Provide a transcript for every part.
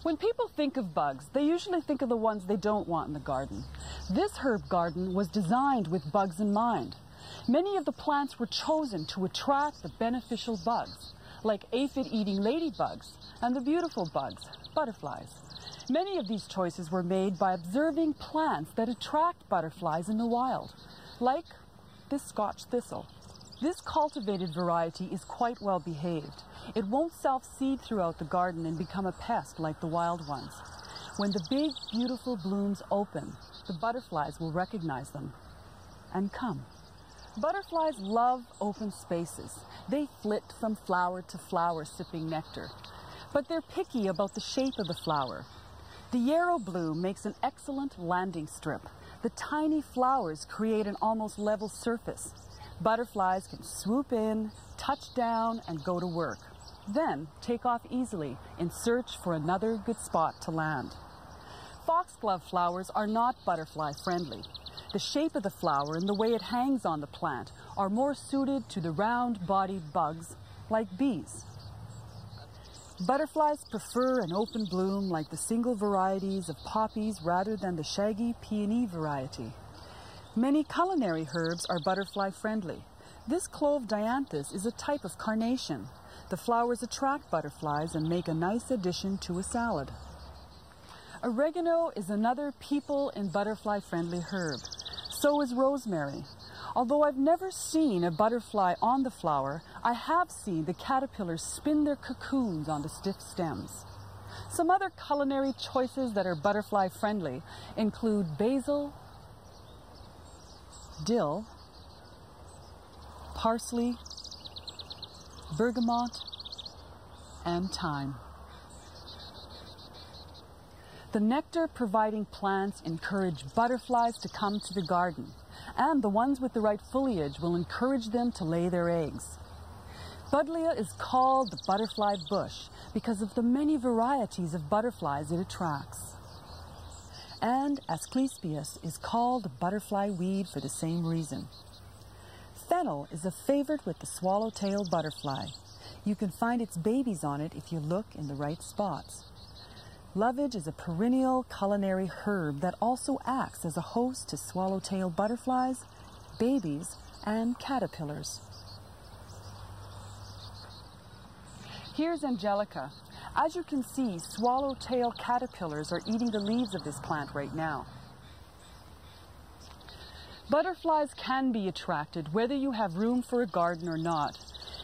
When people think of bugs, they usually think of the ones they don't want in the garden. This herb garden was designed with bugs in mind. Many of the plants were chosen to attract the beneficial bugs, like aphid-eating ladybugs and the beautiful bugs, butterflies. Many of these choices were made by observing plants that attract butterflies in the wild, like this Scotch thistle. This cultivated variety is quite well behaved. It won't self-seed throughout the garden and become a pest like the wild ones. When the big, beautiful blooms open, the butterflies will recognize them and come. Butterflies love open spaces. They flit from flower to flower sipping nectar. But they're picky about the shape of the flower. The yarrow bloom makes an excellent landing strip. The tiny flowers create an almost level surface. Butterflies can swoop in, touch down, and go to work. Then take off easily in search for another good spot to land. Foxglove flowers are not butterfly friendly. The shape of the flower and the way it hangs on the plant are more suited to the round-bodied bugs like bees. Butterflies prefer an open bloom like the single varieties of poppies rather than the shaggy peony variety. Many culinary herbs are butterfly friendly. This clove dianthus is a type of carnation. The flowers attract butterflies and make a nice addition to a salad. Oregano is another people and butterfly friendly herb. So is rosemary. Although I've never seen a butterfly on the flower, I have seen the caterpillars spin their cocoons on the stiff stems. Some other culinary choices that are butterfly friendly include basil, dill, parsley, bergamot, and thyme. The nectar-providing plants encourage butterflies to come to the garden, and the ones with the right foliage will encourage them to lay their eggs. Buddleia is called the butterfly bush because of the many varieties of butterflies it attracts. And Asclepias is called the butterfly weed for the same reason. Fennel is a favorite with the swallowtail butterfly. You can find its babies on it if you look in the right spots. Lovage is a perennial culinary herb that also acts as a host to swallowtail butterflies, babies, and caterpillars. Here's Angelica. As you can see, swallowtail caterpillars are eating the leaves of this plant right now. Butterflies can be attracted whether you have room for a garden or not.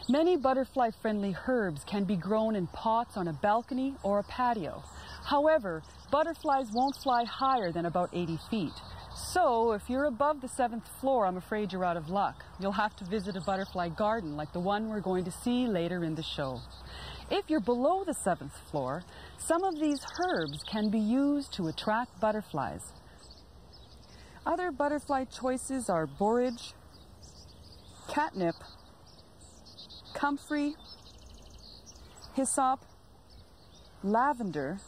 Many butterfly-friendly herbs can be grown in pots on a balcony or a patio. However, butterflies won't fly higher than about 80 feet. So if you're above the 7th floor, I'm afraid you're out of luck. You'll have to visit a butterfly garden like the one we're going to see later in the show. If you're below the 7th floor, some of these herbs can be used to attract butterflies. Other butterfly choices are borage, catnip, comfrey, hyssop, lavender,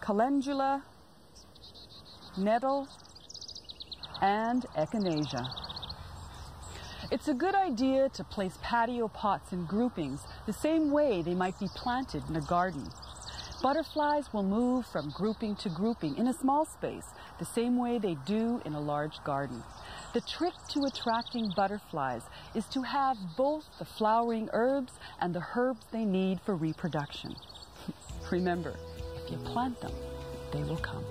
calendula, nettle, and echinacea. It's a good idea to place patio pots in groupings the same way they might be planted in a garden. Butterflies will move from grouping to grouping in a small space, the same way they do in a large garden. The trick to attracting butterflies is to have both the flowering herbs and the herbs they need for reproduction. Remember, if you plant them, they will come.